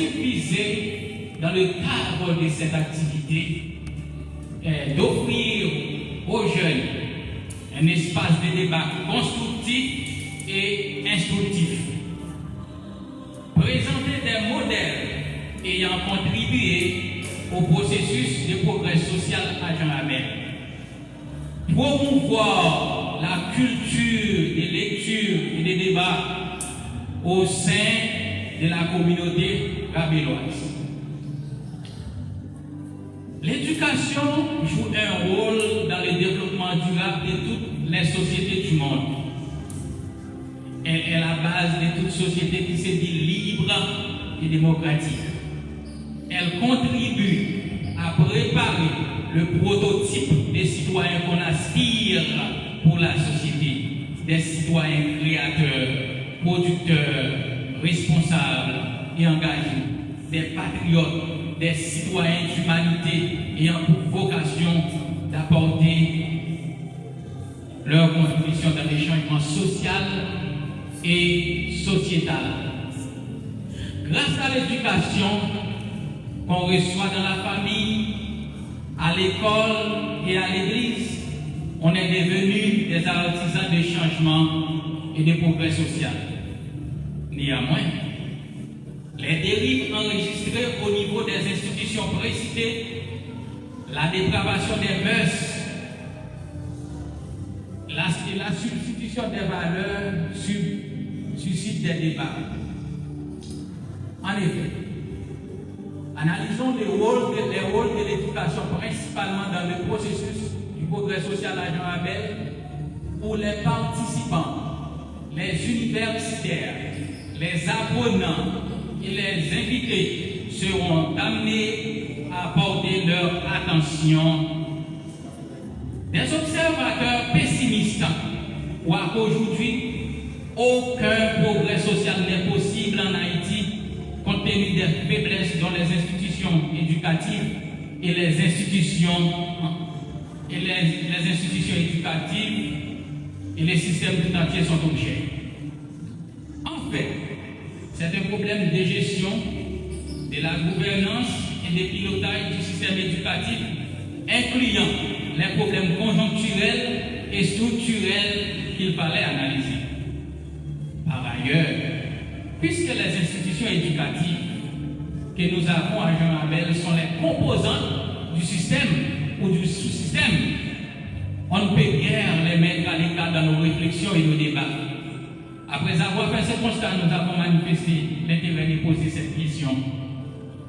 l'objectif visé dans le cadre de cette activité est d'offrir aux jeunes un espace de débat constructif et instructif, présenter des modèles ayant contribué au processus de progrès social à Jean-Abel, promouvoir la culture des lectures et des débats au sein de la communauté rabelloise. L'éducation joue un rôle dans le développement durable de toutes les sociétés du monde. Elle est la base de toute société qui se dit libre et démocratique. Elle contribue à préparer le prototype des citoyens qu'on aspire pour la société, des citoyens créateurs, producteurs, responsables et engagés, des patriotes, des citoyens d'humanité ayant pour vocation d'apporter leur contribution dans les changements social et sociétal. Grâce à l'éducation qu'on reçoit dans la famille, à l'école et à l'église, on est devenus des artisans de changement et de progrès social. Néanmoins, les dérives enregistrées au niveau des institutions précitées, la dépravation des mœurs, la substitution des valeurs suscite des débats. En effet, analysons les rôles de l'éducation principalement dans le processus du progrès social à Jean-Abel pour les participants, les universitaires, les apprenants et les invités seront amenés à porter leur attention. Des observateurs pessimistes croient qu'aujourd'hui, aucun progrès social n'est possible en Haïti compte tenu des faiblesses dans les institutions éducatives et les institutions éducatives et les systèmes tout entiers sont objets. En fait, c'est un problème de gestion, de la gouvernance et de pilotage du système éducatif, incluant les problèmes conjoncturels et structurels qu'il fallait analyser. Par ailleurs, puisque les institutions éducatives que nous avons à Jean-Abel sont les composantes du système ou du sous-système, on ne peut guère les mettre à l'écart dans nos réflexions et nos débats. Après avoir fait ce constat, nous avons manifesté l'intérêt de poser cette question.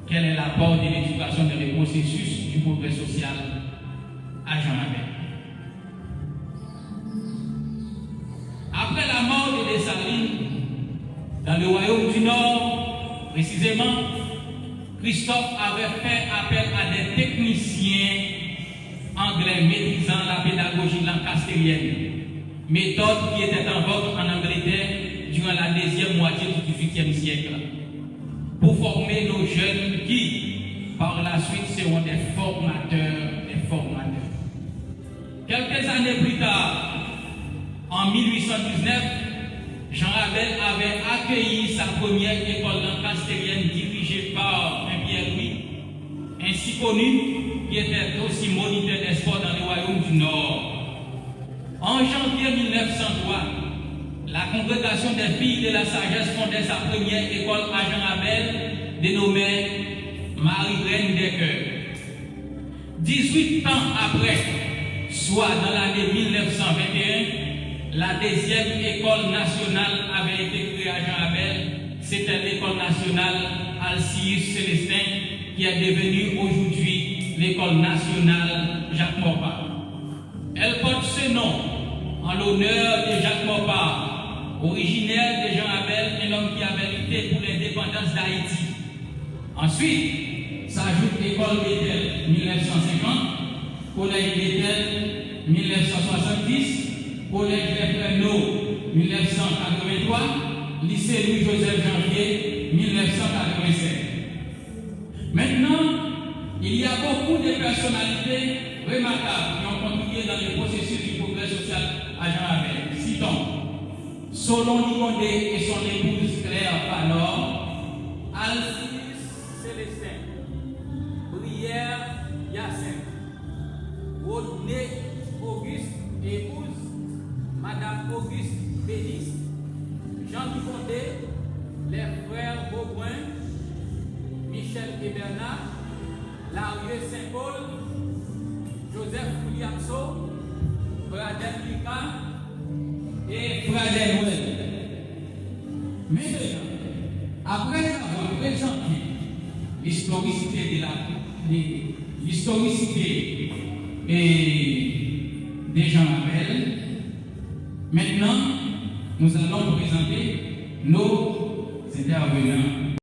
Quel est l'apport de l'éducation dans le processus du progrès social à Jean-Abel? Après la mort de Dessalines, dans le royaume du Nord, précisément, Christophe avait fait appel à des techniciens anglais maîtrisant la pédagogie lancastérienne, méthode qui était en vogue en Angleterre durant la deuxième moitié du XVIIIe siècle, pour former nos jeunes qui, par la suite, seront des formateurs. Quelques années plus tard, en 1819, Jean-Abel avait accueilli sa première école lancastérienne dirigée par un Pierre-Louis, ainsi connu, qui était aussi moniteur des sports dans le royaume du Nord. En janvier 1903, la congrégation des filles de la sagesse fondait sa première école à Jean-Abel, dénommée Marie-Reine des Cœurs. 18 ans après, soit dans l'année 1921, la deuxième école nationale avait été créée à Jean-Abel. C'était l'école nationale Alcius Célestin, qui est devenue aujourd'hui l'école nationale Jacques Maupas. Elle porte ce nom en l'honneur de Jacques Maupas, originaire de Jean-Abel, un homme qui avait lutté pour l'indépendance d'Haïti. Ensuite, s'ajoute l'école Bethel 1950, collège Bethel 1970, collège des Fresno 1983, lycée Louis-Joseph Janvier 1987. Maintenant, il y a beaucoup de personnalités remarquables qui ont contribué dans le processus du progrès social à Jean-Abel. Citons Solon Nicondé et son épouse Claire Panor, Alphys Auguste Bélis, Jean Duponté, les frères Beaubrun, Michel et Bernard, Larieux Saint-Paul, Joseph Williamson, Bradel Lucas et Bradel Noël. Maintenant, après avoir présenté l'historicité des gens Abel, maintenant nous allons présenter nos intervenants.